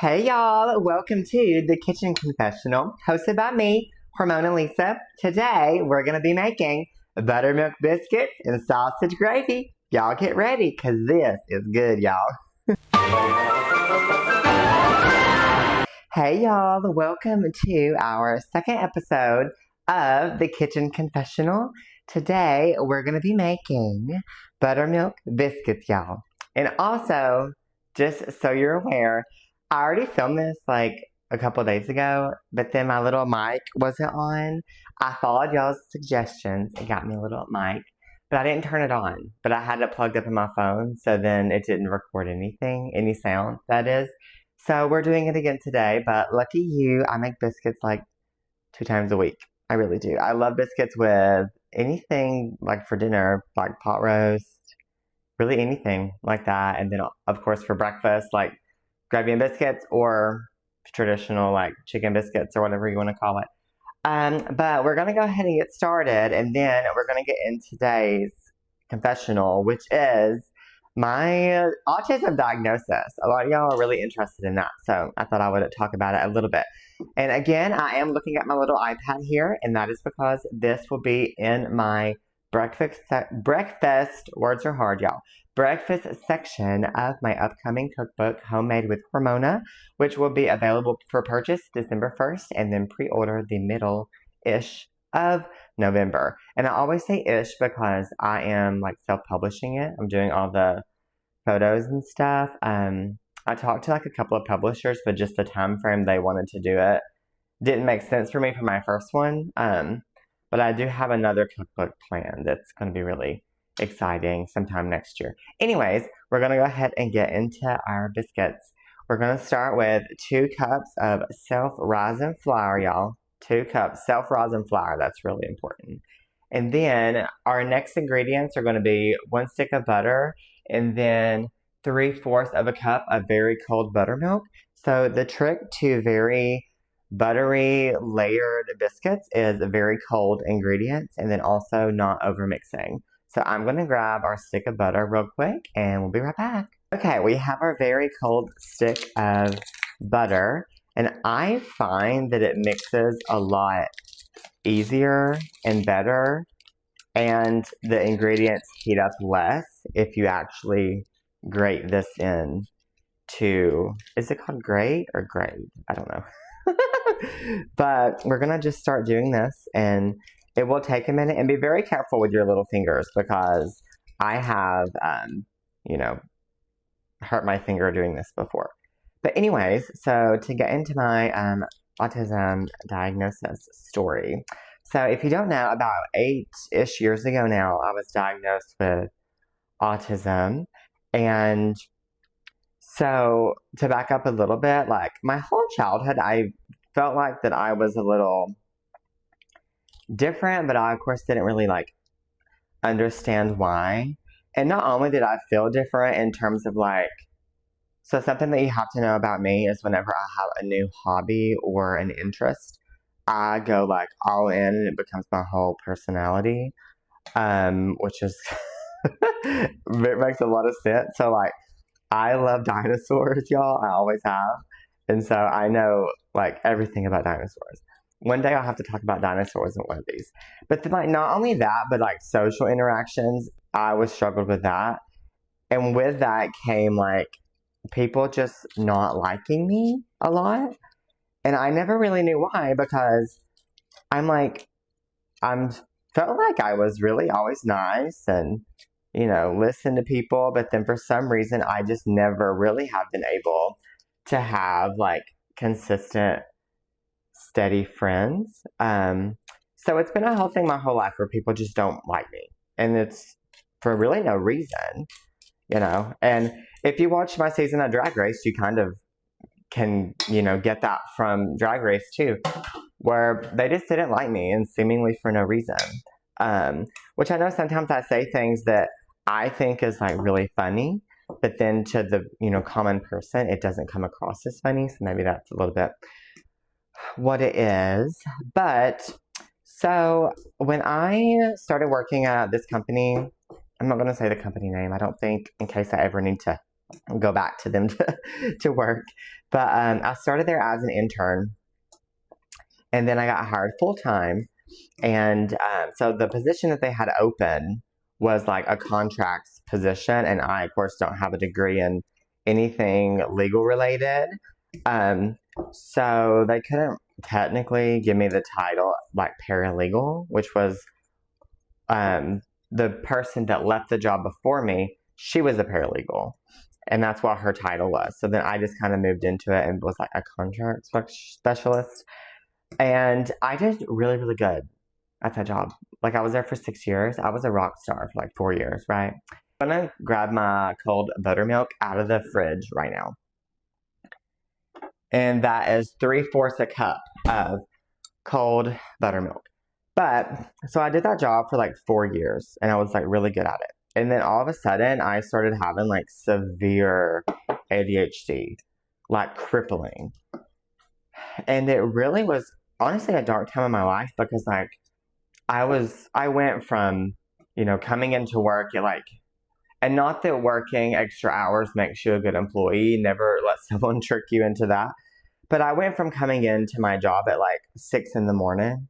Hey y'all, welcome to the Kitchen Confessional, hosted by me, Hormona Lisa. Today, we're going to be making buttermilk biscuits and sausage gravy. Y'all get ready, because this is good, y'all. Hey y'all, welcome to our second episode of the Kitchen Confessional. Today, we're going to be making buttermilk biscuits, y'all. And also, just so you're aware, I already filmed this like a couple days ago, but then my little mic wasn't on. I followed y'all's suggestions and got me a little mic, but I didn't turn it on. But I had it plugged up in my phone, so then it didn't record anything, any sound, that is. So we're doing it again today, but lucky you, I make biscuits like 2 times a week. I really do. I love biscuits with anything like for dinner, like pot roast, really anything like that. And then of course for breakfast, like gravy and biscuits, or traditional like chicken biscuits, or whatever you want to call it. But we're going to go ahead and get started, and then we're going to get in today's confessional, which is my autism diagnosis. A lot of y'all are really interested in that, so I thought I would talk about it a little bit. And again, I am looking at my little iPad here, and that is because this will be in my breakfast, words are hard, y'all, breakfast section of my upcoming cookbook, Homemade with Hormona, which will be available for purchase December 1st, and then pre-order the middle-ish of November. And I always say ish because I am like self-publishing it. I'm doing all the photos and stuff. I talked to like a couple of publishers, but just the time frame they wanted to do it didn't make sense for me for my first one. But I do have another cookbook planned that's going to be really exciting sometime next year. Anyways, we're going to go ahead and get into our biscuits. We're going to start with 2 cups of self-rising flour, y'all. 2 cups self-rising flour. That's really important. And then our next ingredients are going to be 1 stick of butter, and then 3/4 of a cup of very cold buttermilk. So the trick to very buttery layered biscuits is very cold ingredients, and then also not over mixing. So I'm going to grab our stick of butter real quick, and we'll be right back. Okay, we have our very cold stick of butter, and I find that it mixes a lot easier and better, and the ingredients heat up less if you actually grate this in to, is it called grate or grade? I don't know. But we're going to just start doing this, and it will take a minute, and be very careful with your little fingers because I have, hurt my finger doing this before. But anyways, so to get into my autism diagnosis story. So if you don't know, about 8-ish years ago now, I was diagnosed with autism. And so to back up a little bit, like my whole childhood, I felt like that I was a little different, but I of course didn't really like understand why. And not only did I feel different in terms of like, so something that you have to know about me is whenever I have a new hobby or an interest, I go like all in, and it becomes my whole personality, which is it makes a lot of sense. So like, I love dinosaurs, y'all. I always have. And so I know like everything about dinosaurs. One day I'll have to talk about dinosaurs in one of these. But then, like, not only that, but like social interactions, I always struggled with that. And with that came like people just not liking me a lot. And I never really knew why, because felt like I was really always nice and, listen to people. But then for some reason, I just never really have been able to have like consistent, steady friends. So it's been a whole thing my whole life where people just don't like me. And it's for really no reason, And if you watch my season of Drag Race, you kind of can, get that from Drag Race too, where they just didn't like me, and seemingly for no reason. Which I know sometimes I say things that I think is like really funny, but then to the, common person, it doesn't come across as funny. So maybe that's a little bit what it is. But so when I started working at this company, I'm not going to say the company name, I don't think, in case I ever need to go back to them to work. But I started there as an intern, and then I got hired full time. And so the position that they had open was like a contracts position, and I, of course, don't have a degree in anything legal related. So they couldn't technically give me the title like paralegal, which was the person that left the job before me. She was a paralegal, and that's what her title was. So then I just kind of moved into it and was like a contract specialist. And I did really, really good at that job. Like, I was there for 6 years. I was a rock star for like 4 years, right? I'm gonna grab my cold buttermilk out of the fridge right now. And that is 3/4 a cup of cold buttermilk. But, so I did that job for like 4 years, and I was like really good at it. And then all of a sudden, I started having like severe ADHD, like crippling. And it really was honestly a dark time in my life, because like I went from, coming into work at like, and not that working extra hours makes you a good employee, never let someone trick you into that. But I went from coming into my job at like 6 in the morning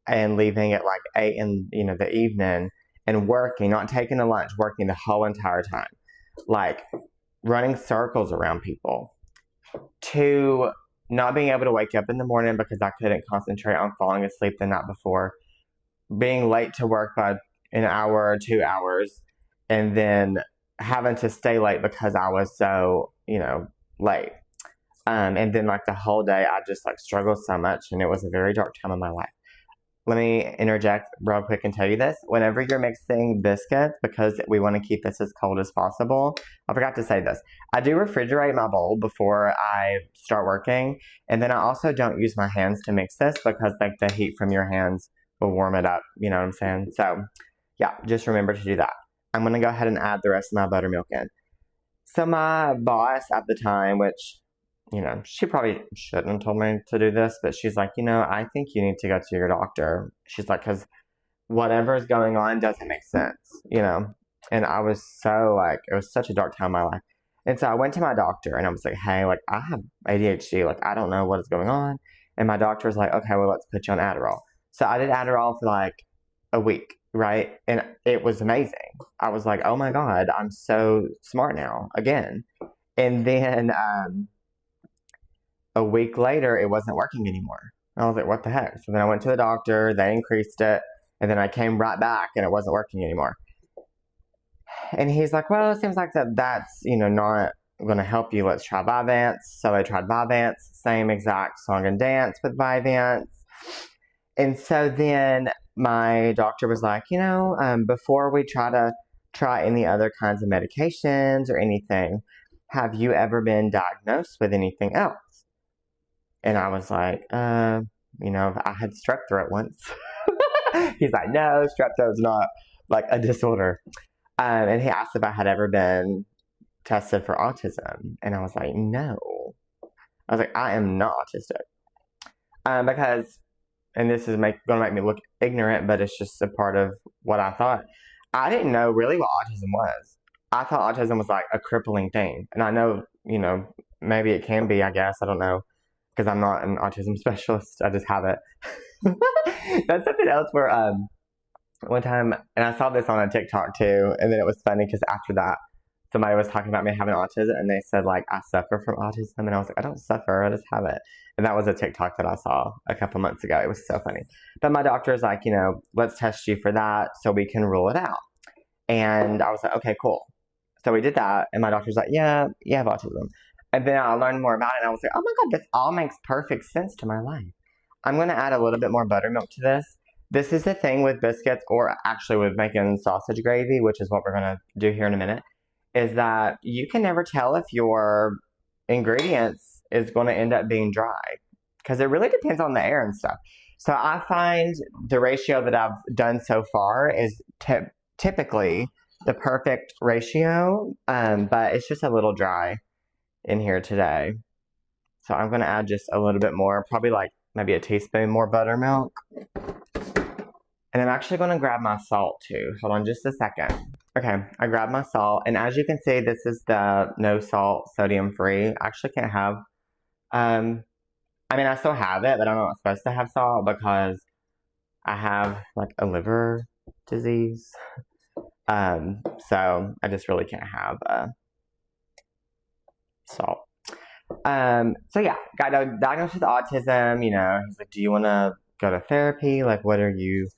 and leaving at like 8 in, the evening, and working, not taking a lunch, working the whole entire time, like running circles around people, to not being able to wake up in the morning because I couldn't concentrate on falling asleep the night before, being late to work by an hour or 2 hours, and then having to stay late because I was so, late. And then like the whole day I just like struggled so much, and it was a very dark time in my life. Let me interject real quick and tell you this. Whenever you're mixing biscuits, because we want to keep this as cold as possible, I forgot to say this. I do refrigerate my bowl before I start working. And then I also don't use my hands to mix this, because like the heat from your hands will warm it up. You know what I'm saying? So yeah, just remember to do that. I'm going to go ahead and add the rest of my buttermilk in. So my boss at the time, which, she probably shouldn't have told me to do this, but she's like, I think you need to go to your doctor. She's like, because whatever is going on doesn't make sense, And I was so like, it was such a dark time in my life. And so I went to my doctor, and I was like, hey, like, I have ADHD. Like, I don't know what is going on. And my doctor was like, okay, well, let's put you on Adderall. So I did Adderall for like a week, right? And it was amazing. I was like, oh my God, I'm so smart now again. And then a week later, it wasn't working anymore. I was like, what the heck? So then I went to the doctor, they increased it, and then I came right back, and it wasn't working anymore. And he's like, well, it seems like that's, not going to help you. Let's try Vyvanse. So I tried Vyvanse, same exact song and dance with Vyvanse. And so then my doctor was like, before we try any other kinds of medications or anything, have you ever been diagnosed with anything else? And I was like, I had strep throat once. He's like, no, strep throat's not like a disorder. And he asked if I had ever been tested for autism. And I was like, no. I was like, I am not autistic. Because, and this is going to make me look ignorant, but it's just a part of what I thought. I didn't know really what autism was. I thought autism was like a crippling thing. And I know, maybe it can be, I guess. I don't know. Because I'm not an autism specialist. I just have it. That's something else where one time, and I saw this on a TikTok too, and then it was funny because after that, somebody was talking about me having autism, and they said like, I suffer from autism, and I was like, I don't suffer, I just have it. And that was a TikTok that I saw a couple months ago. It was so funny. But my doctor was like, let's test you for that so we can rule it out. And I was like, okay, cool. So we did that, and my doctor's like, yeah, you have autism. And then I learned more about it, and I was like, oh my God, this all makes perfect sense to my life. I'm going to add a little bit more buttermilk to this. This is the thing with biscuits, or actually with making sausage gravy, which is what we're going to do here in a minute, is that you can never tell if your ingredients is going to end up being dry, because it really depends on the air and stuff. So I find the ratio that I've done so far is typically the perfect ratio, but it's just a little dry in here today. So I'm going to add just a little bit more, probably like maybe a teaspoon more buttermilk. And I'm actually going to grab my salt too. Hold on just a second. Okay, I grabbed my salt, and as you can see, this is the no salt, sodium free. I actually can't have, I mean, I still have it, but I'm not supposed to have salt because I have like a liver disease. So I just really can't have salt. So yeah, got diagnosed with autism. You know, he's like, "Do you want to go to therapy? Like, what are you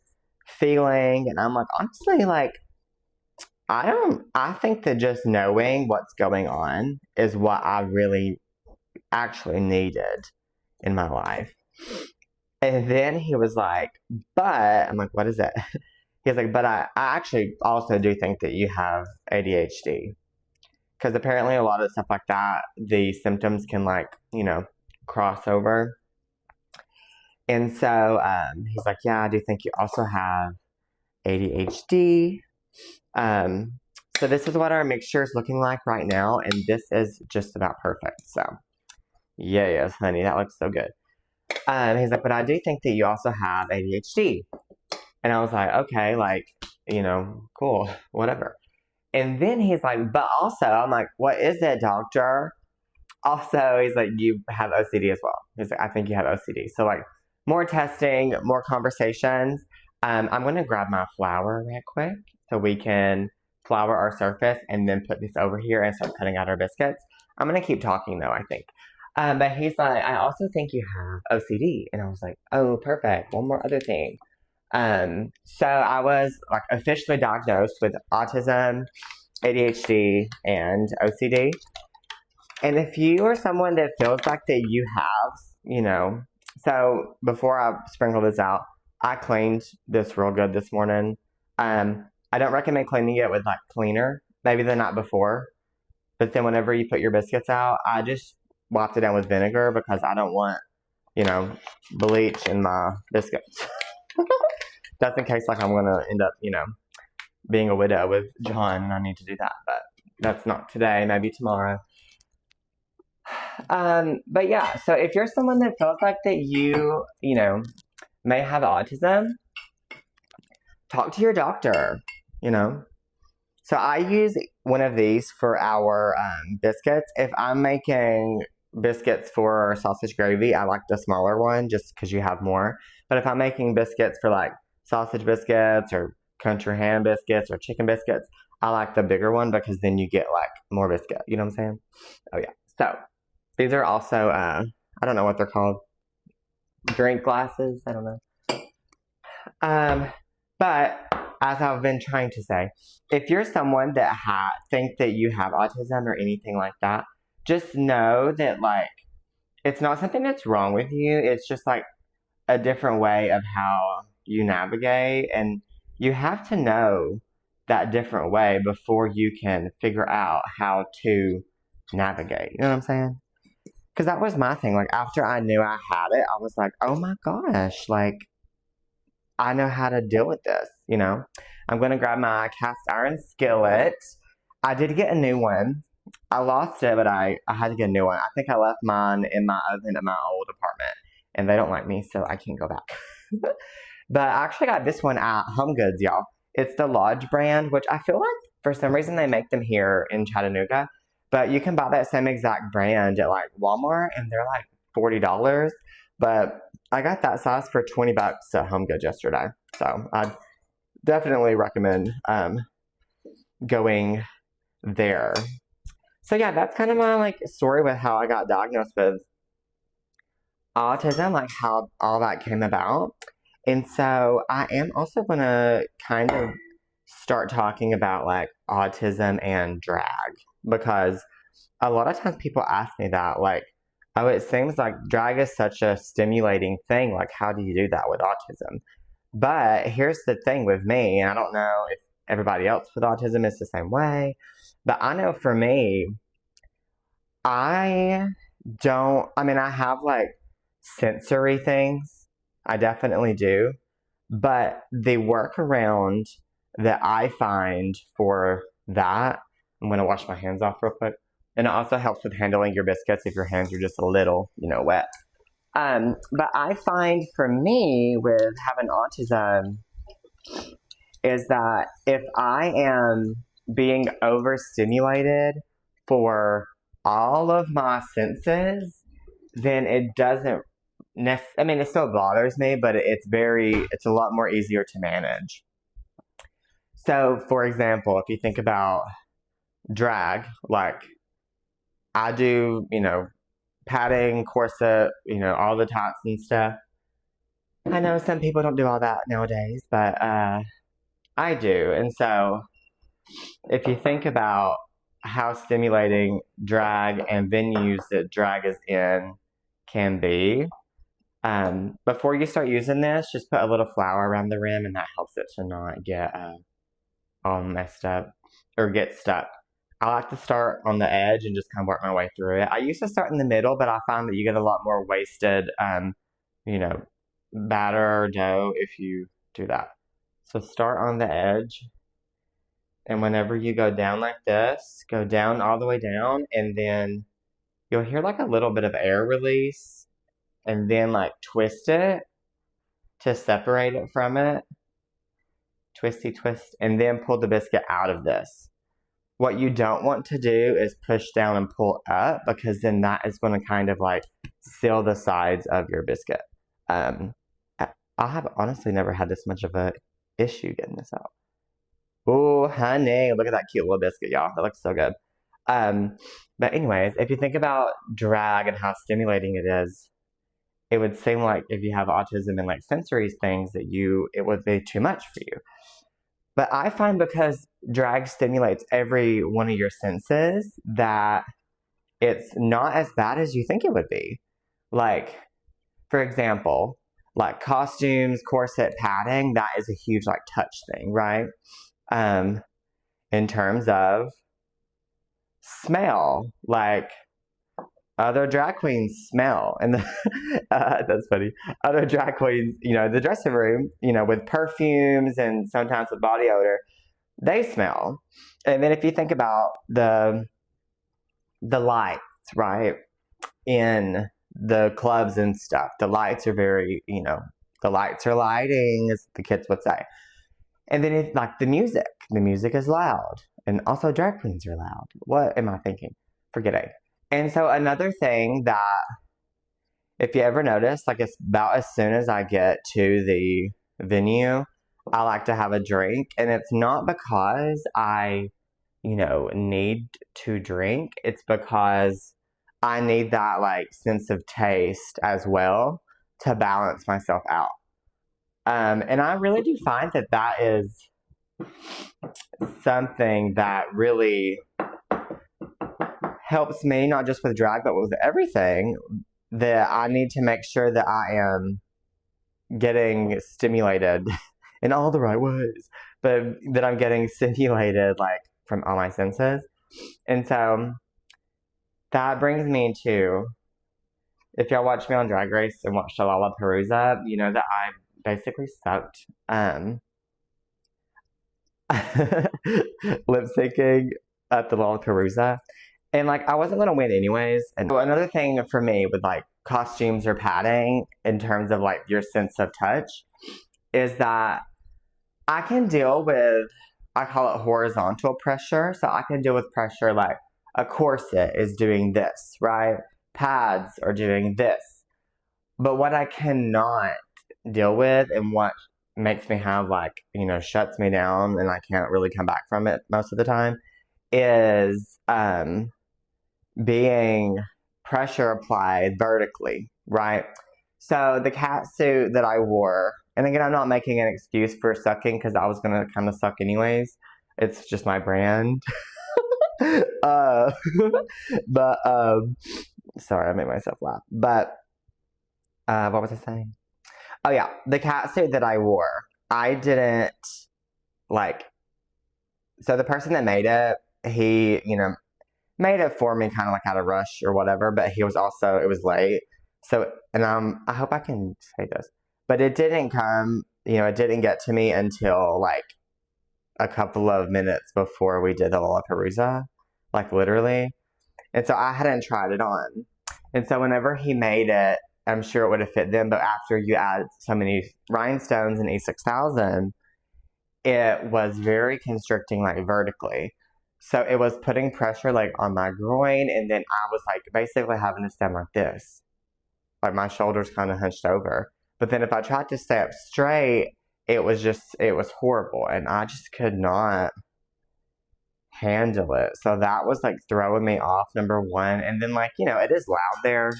feeling?" And I'm like, honestly, like, I think that just knowing what's going on is what I really actually needed in my life. And then he was like, "But," I'm like, "What is it?" He's like, "But I actually also do think that you have ADHD." Because apparently a lot of stuff like that, the symptoms can, like, you know, cross over. And so he's like, "Yeah, I do think you also have ADHD." So this is what our mixture is looking like right now, and this is just about perfect. So yes, honey, that looks so good. He's like, "But I do think that you also have ADHD." And I was like, "Okay, like, you know, cool, whatever." And then he's like, "But also," I'm like, "What is it, doctor?" Also, he's like, "You have OCD as well." He's like, "I think you have OCD." So, like, more testing, more conversations. I'm going to grab my flour right quick so we can flour our surface and then put this over here and start cutting out our biscuits. I'm going to keep talking though, I think. But he's like, "I also think you have OCD." And I was like, "Oh, perfect. One more other thing." So I was like officially diagnosed with autism, ADHD, and OCD. And if you are someone that feels like that you have, you know, so before I sprinkle this out, I cleaned this real good this morning. I don't recommend cleaning it with like cleaner, maybe the night before. But then whenever you put your biscuits out, I just wiped it down with vinegar because I don't want, you know, bleach in my biscuits. Just in case, like, I'm going to end up, you know, being a widow with John, and I need to do that. But that's not today, maybe tomorrow. But yeah, so if you're someone that feels like that you know, may have autism, talk to your doctor, you know. So I use one of these for our biscuits. If I'm making biscuits for sausage gravy, I like the smaller one just because you have more. But if I'm making biscuits for like sausage biscuits or country ham biscuits or chicken biscuits, I like the bigger one because then you get like more biscuit. You know what I'm saying? Oh yeah. So these are also, I don't know what they're called. Drink glasses? I don't know. But as I've been trying to say, if you're someone that think that you have autism or anything like that, just know that, like, it's not something that's wrong with you. It's just like a different way of how you navigate, and you have to know that different way before you can figure out how to navigate. You know what I'm saying? Because that was my thing. Like, after I knew I had it, I was like, oh my gosh, like, I know how to deal with this, you know? I'm going to grab my cast iron skillet. I did get a new one. I lost it, but I had to get a new one. I think I left mine in my oven at my old apartment, and they don't like me, so I can't go back. But I actually got this one at Home Goods, y'all. It's the Lodge brand, which I feel like for some reason they make them here in Chattanooga. But you can buy that same exact brand at like Walmart, and they're like $40. But I got that size for $20 at Home Goods yesterday. So I definitely recommend going there. So yeah, that's kind of my like story with how I got diagnosed with autism, like how all that came about. And so I am also going to kind of start talking about like autism and drag, because a lot of times people ask me that, like, oh, it seems like drag is such a stimulating thing. Like, how do you do that with autism? But here's the thing with me, and I don't know if everybody else with autism is the same way, but I know for me, I I have like sensory things. I definitely do. But the workaround that I find for that, I'm going to wash my hands off real quick. And it also helps with handling your biscuits if your hands are just a little, you know, wet. But I find for me with having autism is that if I am being overstimulated for all of my senses, then it doesn't I mean, it still bothers me, but it's a lot more easier to manage. So, for example, if you think about drag, like I do, padding, corset, all the tots and stuff. I know some people don't do all that nowadays, but I do. And so if you think about how stimulating drag and venues that drag is in can be, before you start using this, just put a little flour around the rim, and that helps it to not get all messed up or get stuck. I like to start on the edge and just kind of work my way through it. I used to start in the middle, but I find that you get a lot more wasted, batter or dough if you do that. So start on the edge, and whenever you go down like this, go down all the way down, and then you'll hear like a little bit of air release, and then like twist it to separate it from it. Twisty twist, and then pull the biscuit out of this. What you don't want to do is push down and pull up, because then that is going to kind of like seal the sides of your biscuit. I have honestly never had this much of a issue getting this out. Oh, honey, look at that cute little biscuit, y'all. That looks so good. But anyways, if you think about drag and how stimulating it is, it would seem like if you have autism and like sensory things that it would be too much for you. But I find because drag stimulates every one of your senses that it's not as bad as you think it would be. Like, for example, like costumes, corset, padding, that is a huge like touch thing, right? In terms of smell, like other drag queens smell, and that's funny. Other drag queens, the dressing room, with perfumes and sometimes with body odor, they smell. And then if you think about the lights, right, in the clubs and stuff, the lights are very, the lights are lighting, as the kids would say. And then it's like the music is loud, and also drag queens are loud. What am I thinking? Forgetting. And so another thing that, if you ever notice, like it's about as soon as I get to the venue, I like to have a drink. And it's not because I, need to drink. It's because I need that like sense of taste as well to balance myself out. And I really do find that is something that really helps me, not just with drag, but with everything, that I need to make sure that I am getting stimulated in all the right ways, but that I'm getting stimulated like from all my senses. And so that brings me to, if y'all watch me on Drag Race and watched Lollapalooza, you know that I basically sucked lip syncing at the Lollapalooza. And like, I wasn't gonna win anyways. And so another thing for me with like costumes or padding, in terms of like your sense of touch, is that I can deal with, I call it horizontal pressure. So I can deal with pressure like a corset is doing this, right? Pads are doing this. But what I cannot deal with, and what makes me have like, shuts me down and I can't really come back from it most of the time, is being pressure applied vertically, right? So the cat suit that I wore, and again, I'm not making an excuse for sucking, because I was going to kind of suck anyways. It's just my brand. But, sorry, I made myself laugh. But, what was I saying? Oh yeah, the cat suit that I wore, I didn't, like, so the person that made it, he, made it for me kind of like out of rush or whatever, but he was also, it was late. So, and I hope I can say this, but it didn't come, it didn't get to me until like a couple of minutes before we did the Lollapalooza, like literally. And so I hadn't tried it on. And so whenever he made it, I'm sure it would have fit them, but after you add so many rhinestones in E6000, it was very constricting, like vertically. So it was putting pressure like on my groin, and then I was like basically having to stand like this, like my shoulders kind of hunched over. But then if I tried to stay up straight, it was horrible, and I just could not handle it. So that was like throwing me off, number one. And then, like, it is loud there,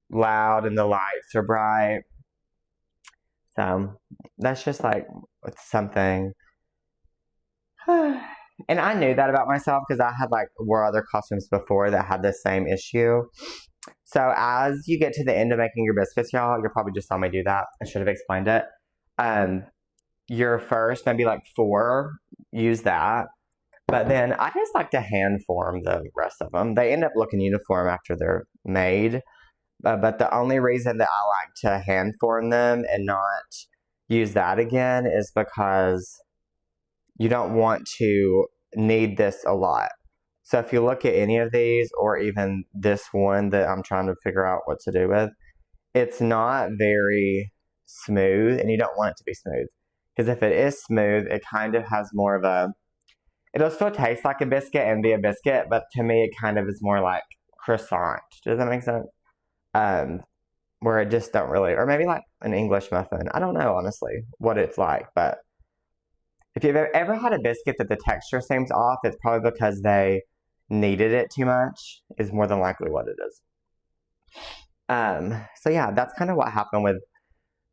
loud, and the lights are bright. So that's just like something. And I knew that about myself because I had like wore other costumes before that had the same issue. So as you get to the end of making your biscuits, y'all, you'll probably just saw me do that. I should have explained it. Your first, maybe like 4, use that. But then I just like to hand form the rest of them. They end up looking uniform after they're made. But the only reason that I like to hand form them and not use that again is because you don't want to knead this a lot. So if you look at any of these, or even this one that I'm trying to figure out what to do with, it's not very smooth, and you don't want it to be smooth. Because if it is smooth, it kind of has more of a, it'll still taste like a biscuit and be a biscuit, but to me it kind of is more like croissant. Does that make sense? Where it just don't really, or maybe like an English muffin. I don't know, honestly, what it's like, but if you've ever had a biscuit that the texture seems off, it's probably because they kneaded it too much, is more than likely what it is. So yeah, that's kind of what happened with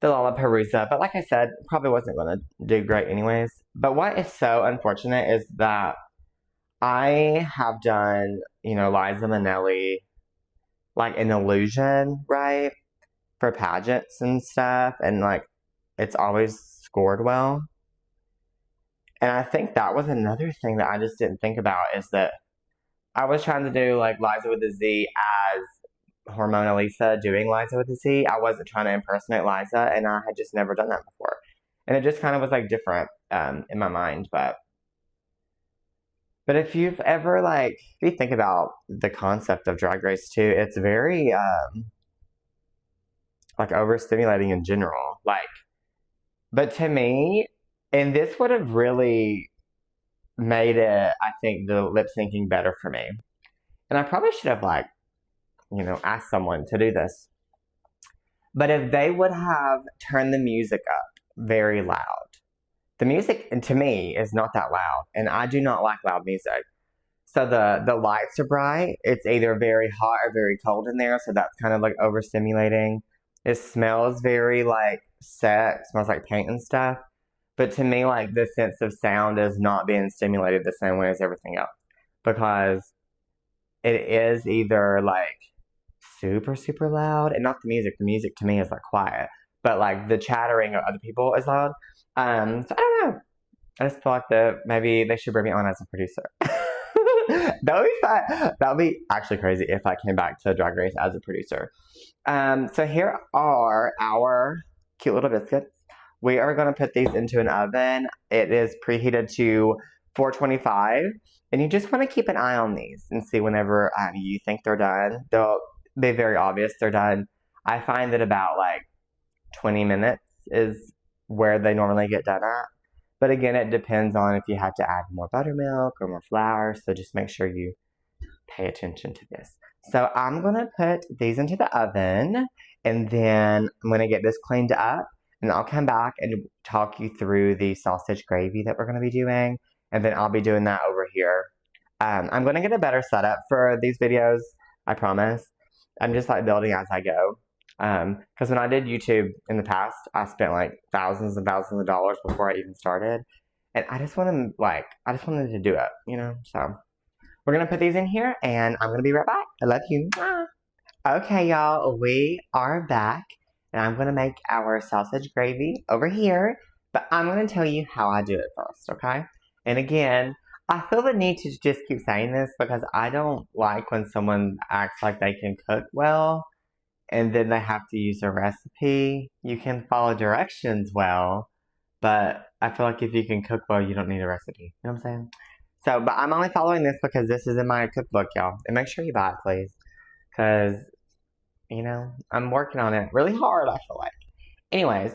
the Lollapalooza. But like I said, probably wasn't going to do great anyways. But what is so unfortunate is that I have done, Liza Minnelli, like an illusion, right? For pageants and stuff. And like, it's always scored well. And I think that was another thing that I just didn't think about, is that I was trying to do like Liza with a Z as Hormona Lisa doing Liza with a Z. I wasn't trying to impersonate Liza, and I had just never done that before. And it just kind of was like different in my mind. But if you've ever if you think about the concept of Drag Race too, it's very like overstimulating in general. But to me, and this would have really made it, I think, the lip syncing better for me. And I probably should have asked someone to do this. But if they would have turned the music up very loud. The music, to me, is not that loud, and I do not like loud music. So the lights are bright. It's either very hot or very cold in there, so that's kind of like overstimulating. It smells very set. It smells like paint and stuff. But to me, the sense of sound is not being stimulated the same way as everything else. Because it is either super, super loud, and not the music. The music to me is quiet. But the chattering of other people is loud. So I don't know. I just feel like maybe they should bring me on as a producer. That would be actually crazy if I came back to Drag Race as a producer. So here are our cute little biscuits. We are going to put these into an oven. It is preheated to 425. And you just want to keep an eye on these and see whenever you think they're done. They'll be very obvious they're done. I find that about 20 minutes is where they normally get done at. But again, it depends on if you have to add more buttermilk or more flour. So just make sure you pay attention to this. So I'm going to put these into the oven. And then I'm going to get this cleaned up. And I'll come back and talk you through the sausage gravy that we're going to be doing. And then I'll be doing that over here. I'm going to get a better setup for these videos. I promise. I'm just building as I go. Because when I did YouTube in the past, I spent thousands and thousands of dollars before I even started. And I just wanted to do it, So we're going to put these in here and I'm going to be right back. I love you. Okay, y'all, we are back. And I'm going to make our sausage gravy over here. But I'm going to tell you how I do it first, okay? And again, I feel the need to just keep saying this because I don't like when someone acts like they can cook well and then they have to use a recipe. You can follow directions well, but I feel like if you can cook well, you don't need a recipe. You know what I'm saying? So, but I'm only following this because this is in my cookbook, y'all. And make sure you buy it, please. Because I'm working on it really hard, I feel like. Anyways,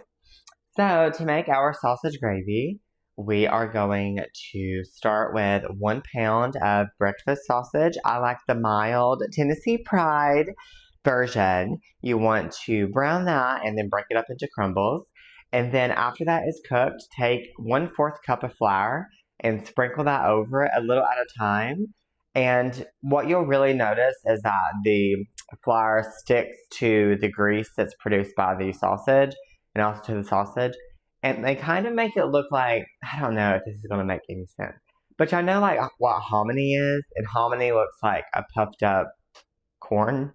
So to make our sausage gravy, we are going to start with 1 pound of breakfast sausage. I like the mild Tennessee Pride version. You want to brown that and then break it up into crumbles. And then after that is cooked, take 1/4 cup of flour and sprinkle that over it a little at a time. And what you'll really notice is that the flour sticks to the grease that's produced by the sausage and also to the sausage. And they kind of make it look like, I don't know if this is going to make any sense. But y'all know like what hominy is? And hominy looks like a puffed up corn.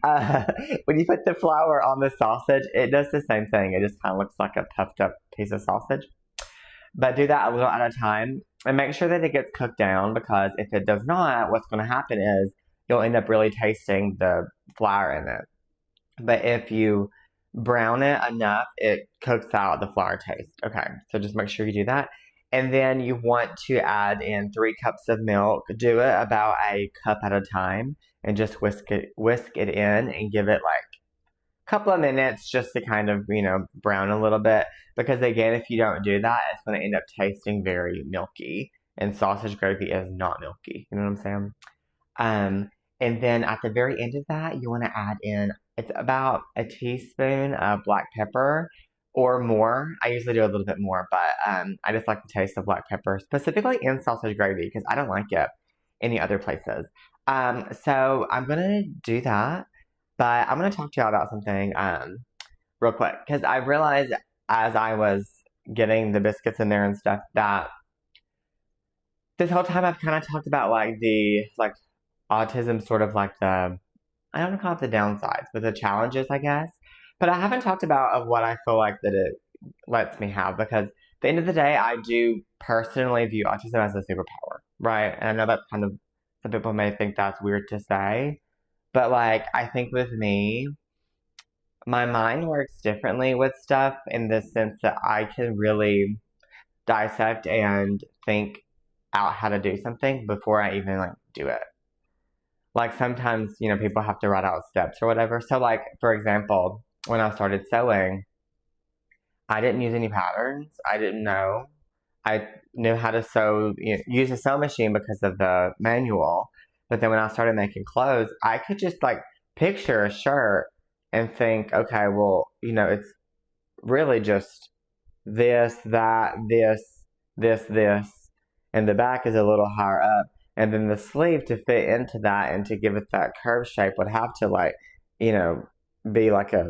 uh, when you put the flour on the sausage, it does the same thing. It just kind of looks like a puffed up piece of sausage. But do that a little at a time and make sure that it gets cooked down, because if it does not, what's going to happen is you'll end up really tasting the flour in it. But if you brown it enough, it cooks out the flour taste. Okay, so just make sure you do that. And then you want to add in 3 cups of milk. Do it about a cup at a time and just whisk it in and give it like a couple of minutes just to kind of, brown a little bit. Because again, if you don't do that, it's going to end up tasting very milky. And sausage gravy is not milky. You know what I'm saying? And then at the very end of that, you want to add in, it's about a teaspoon of black pepper or more. I usually do a little bit more, but I just like the taste of black pepper, specifically in sausage gravy, because I don't like it any other places. So I'm going to do that, but I'm going to talk to y'all about something real quick, because I realized as I was getting the biscuits in there and stuff that this whole time I've kind of talked about the autism, sort of like I don't want to call it the downsides, but the challenges, I guess. But I haven't talked about what I feel like that it lets me have, because at the end of the day, I do personally view autism as a superpower, right? And I know that's kind of, some people may think that's weird to say, but I think with me, my mind works differently with stuff in the sense that I can really dissect and think out how to do something before I even do it. Sometimes, people have to write out steps or whatever. So for example, when I started sewing, I didn't use any patterns. I didn't know. I knew how to sew, use a sewing machine because of the manual. But then when I started making clothes, I could just picture a shirt and think, okay, well, it's really just this, that, this, and the back is a little higher up. And then the sleeve to fit into that and to give it that curve shape would have to be a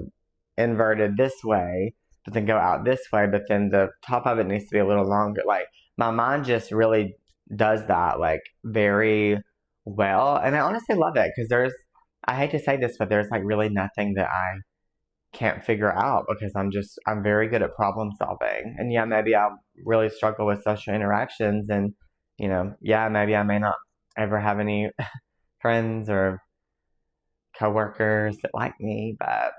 inverted this way, but then go out this way. But then the top of it needs to be a little longer. My mind just really does that very well. And I honestly love it, because I hate to say this, but there's really nothing that I can't figure out, because I'm very good at problem solving. And yeah, maybe I really struggle with social interactions, and maybe I may not ever have any friends or coworkers that like me, but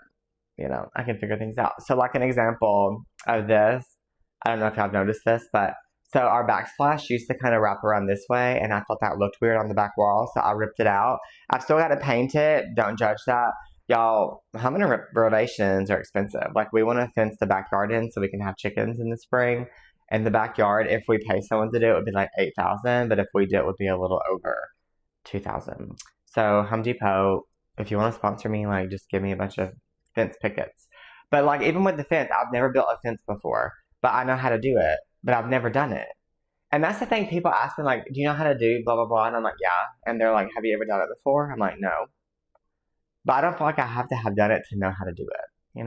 I can figure things out. So an example of this, I don't know if y'all noticed this, but so our backsplash used to kind of wrap around this way, and I thought that looked weird on the back wall, so I ripped it out. I've still got to paint it. Don't judge that. Y'all, home renovations are expensive. We want to fence the backyard in so we can have chickens in the spring. And the backyard, if we pay someone to do it, would be $8,000. But if we did, it would be a little over $2,000. So Home Depot, if you want to sponsor me, just give me a bunch of fence pickets. But even with the fence, I've never built a fence before, but I know how to do it. But I've never done it. And that's the thing. People ask me do you know how to do blah blah blah? And I'm like, yeah. And they're like, have you ever done it before? I'm like, no. But I don't feel like I have to have done it to know how to do it,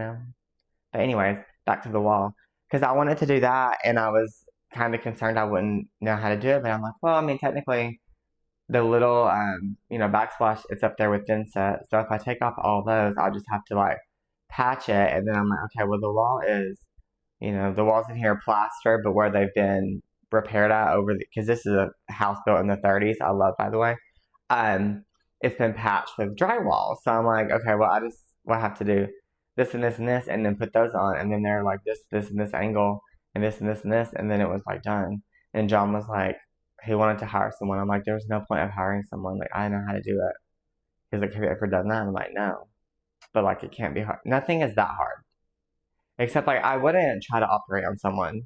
But anyways, back to the wall. Because I wanted to do that, and I was kind of concerned I wouldn't know how to do it. But I'm like, well, I mean, technically, the little, backsplash, it's up there with thin set. So if I take off all those, I'll just have to, patch it. And then I'm like, okay, well, the wall is, the walls in here are plastered, but where they've been repaired at because this is a house built in the 30s, I love, by the way, it's been patched with drywall. So I'm like, okay, well, we'll have to do this and this and this, and then put those on, and then they're this and this angle, and this and this and this, and then it was done. And John was like, he wanted to hire someone. I'm like, there's no point of hiring someone. I know how to do it. He's like, have you ever done that? I'm like, no. But it can't be hard. Nothing is that hard. Except, like, I wouldn't try to operate on someone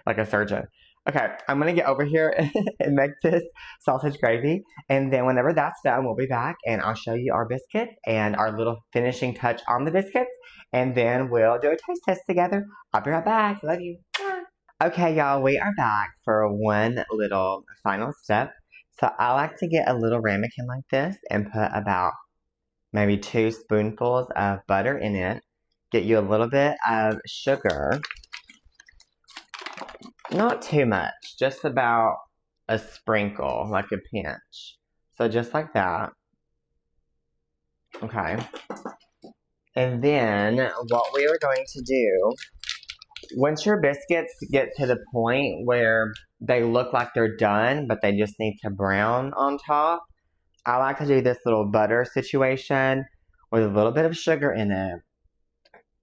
like a surgeon. Okay, I'm gonna get over here and make this sausage gravy. And then whenever that's done, we'll be back and I'll show you our biscuits and our little finishing touch on the biscuits. And then we'll do a taste test together. I'll be right back. Love you. Bye. Okay, y'all, we are back for one little final step. So I like to get a little ramekin like this and put about maybe 2 spoonfuls of butter in it. Get you a little bit of sugar. Not too much, just about a sprinkle, like a pinch. So just like that. Okay. And then what we are going to do, once your biscuits get to the point where they look like they're done, but they just need to brown on top, I like to do this little butter situation with a little bit of sugar in it.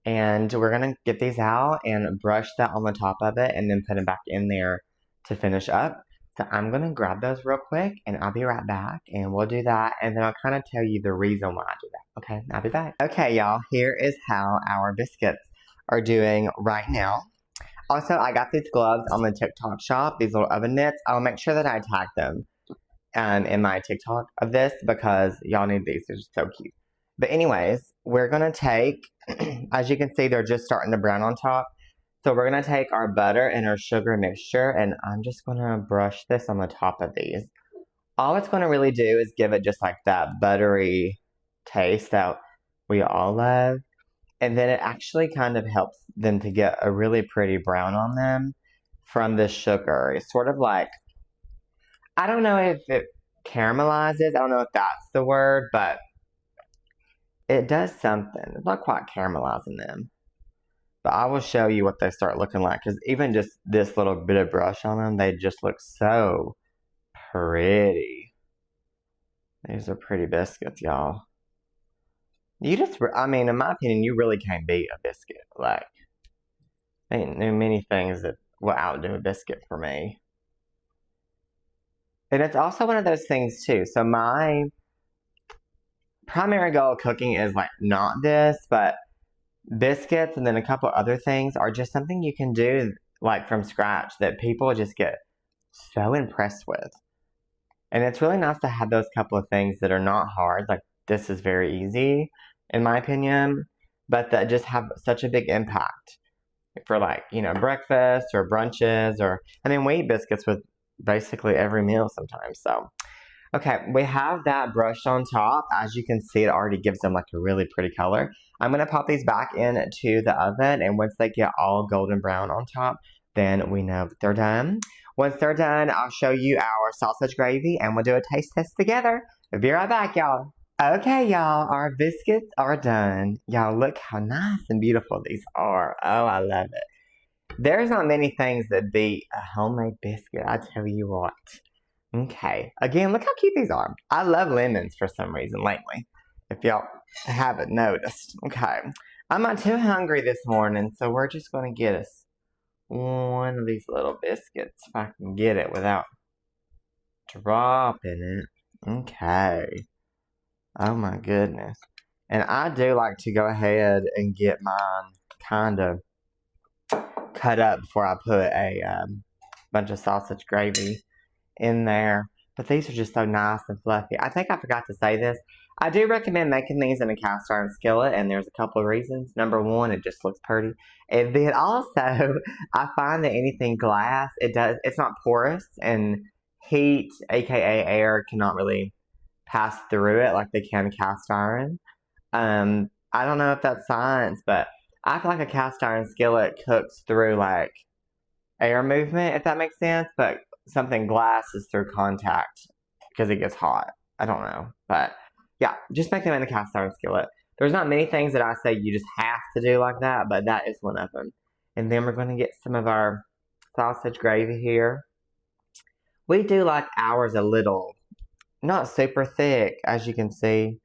And we're going to get these out and brush that on the top of it and then put them back in there to finish up. So I'm going to grab those real quick and I'll be right back and we'll do that. And then I'll kind of tell you the reason why I do that. Okay, I'll be back. Okay, y'all, here is how our biscuits are doing right now. Also, I got these gloves on the TikTok shop, these little oven mitts. I'll make sure that I tag them in my TikTok of this because y'all need these. They're just so cute. But anyways, we're going to take, as you can see, they're just starting to brown on top. So we're going to take our butter and our sugar mixture, and I'm just going to brush this on the top of these. All it's going to really do is give it just like that buttery taste that we all love. And then it actually kind of helps them to get a really pretty brown on them from the sugar. It's sort of like, I don't know if it caramelizes. I don't know if that's the word, but it does something. It's not quite caramelizing them. But I will show you what they start looking like. Because even just this little bit of brush on them, they just look so pretty. These are pretty biscuits, y'all. You just, I mean, in my opinion, you really can't beat a biscuit. Like, ain't many things that will outdo a biscuit for me. And it's also one of those things, too. So my primary goal of cooking is like not this, but biscuits and then a couple other things are just something you can do like from scratch that people just get so impressed with. And it's really nice to have those couple of things that are not hard. Like this is very easy in my opinion, but that just have such a big impact for like, you know, breakfast or brunches or, I mean, we eat biscuits with basically every meal sometimes. So okay, we have that brushed on top. As you can see, it already gives them like a really pretty color. I'm going to pop these back into the oven, and once they get all golden brown on top, then we know that they're done. Once they're done, I'll show you our sausage gravy, and we'll do a taste test together. We'll be right back, y'all. Okay, y'all, our biscuits are done. Y'all, look how nice and beautiful these are. Oh, I love it. There's not many things that beat a homemade biscuit, I tell you what. Okay, again, look how cute these are. I love lemons for some reason lately, if y'all haven't noticed. Okay, I'm not too hungry this morning, so we're just going to get us one of these little biscuits, if I can get it without dropping it. Okay, oh my goodness. And I do like to go ahead and get mine kind of cut up before I put a bunch of sausage gravy in there, but these are just so nice and fluffy. I think I forgot to say this. I do recommend making these in a cast iron skillet, and there's a couple of reasons. Number one, it just looks pretty, and then also I find that anything glass, it's not porous, and heat, aka air, cannot really pass through it like they can cast iron. I don't know if that's science, but I feel like a cast iron skillet cooks through like air movement, if that makes sense, but something glass is through contact because it gets hot. I don't know. But yeah, just make them in a cast iron skillet. There's not many things that I say you just have to do like that, but that is one of them. And then we're going to get some of our sausage gravy here. We do like ours a little, not super thick, as you can see.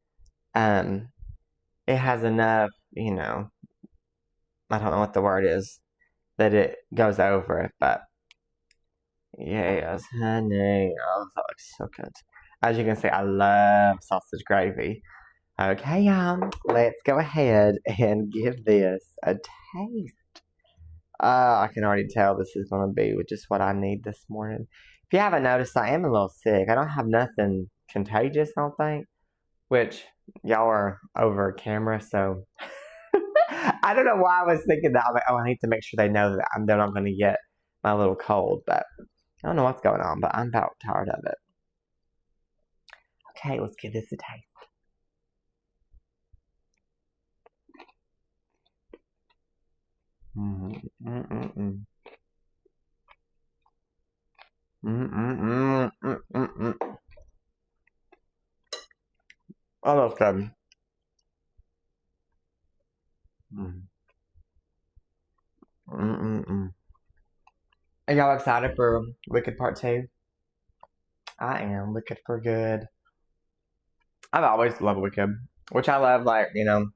It has enough, you know, I don't know what the word is, that it goes over it, but yes, honey. Oh, that looks so good. As you can see, I love sausage gravy. Okay, let's go ahead and give this a taste. I can already tell this is going to be just what I need this morning. If you haven't noticed, I am a little sick. I don't have nothing contagious, I don't think, which y'all are over camera, so I don't know why I was thinking that. I'm like, oh, I need to make sure they know that they're not going to get my little cold, but I don't know what's going on, but I'm about tired of it. Okay, let's give this a taste. Oh, that's good. Are y'all excited for Wicked Part 2? I am. Wicked for good. I've always loved Wicked, which I love, like, you know,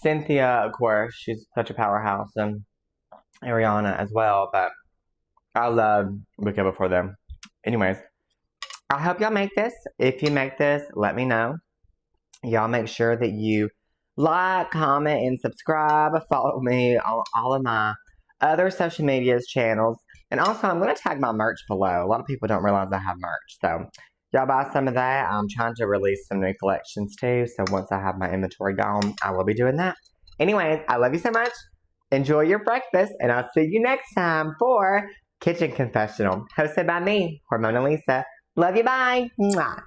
Cynthia, of course, she's such a powerhouse, and Ariana as well, but I love Wicked before them. Anyways, I hope y'all make this. If you make this, let me know. Y'all make sure that you like, comment, and subscribe. Follow me on all of my other social medias channels. And also, I'm going to tag my merch below. A lot of people don't realize I have merch. So, y'all buy some of that. I'm trying to release some new collections too. So, once I have my inventory gone, I will be doing that. Anyways, I love you so much. Enjoy your breakfast. And I'll see you next time for Kitchen Confessional, hosted by me, Hormona Lisa. Love you. Bye. Mwah.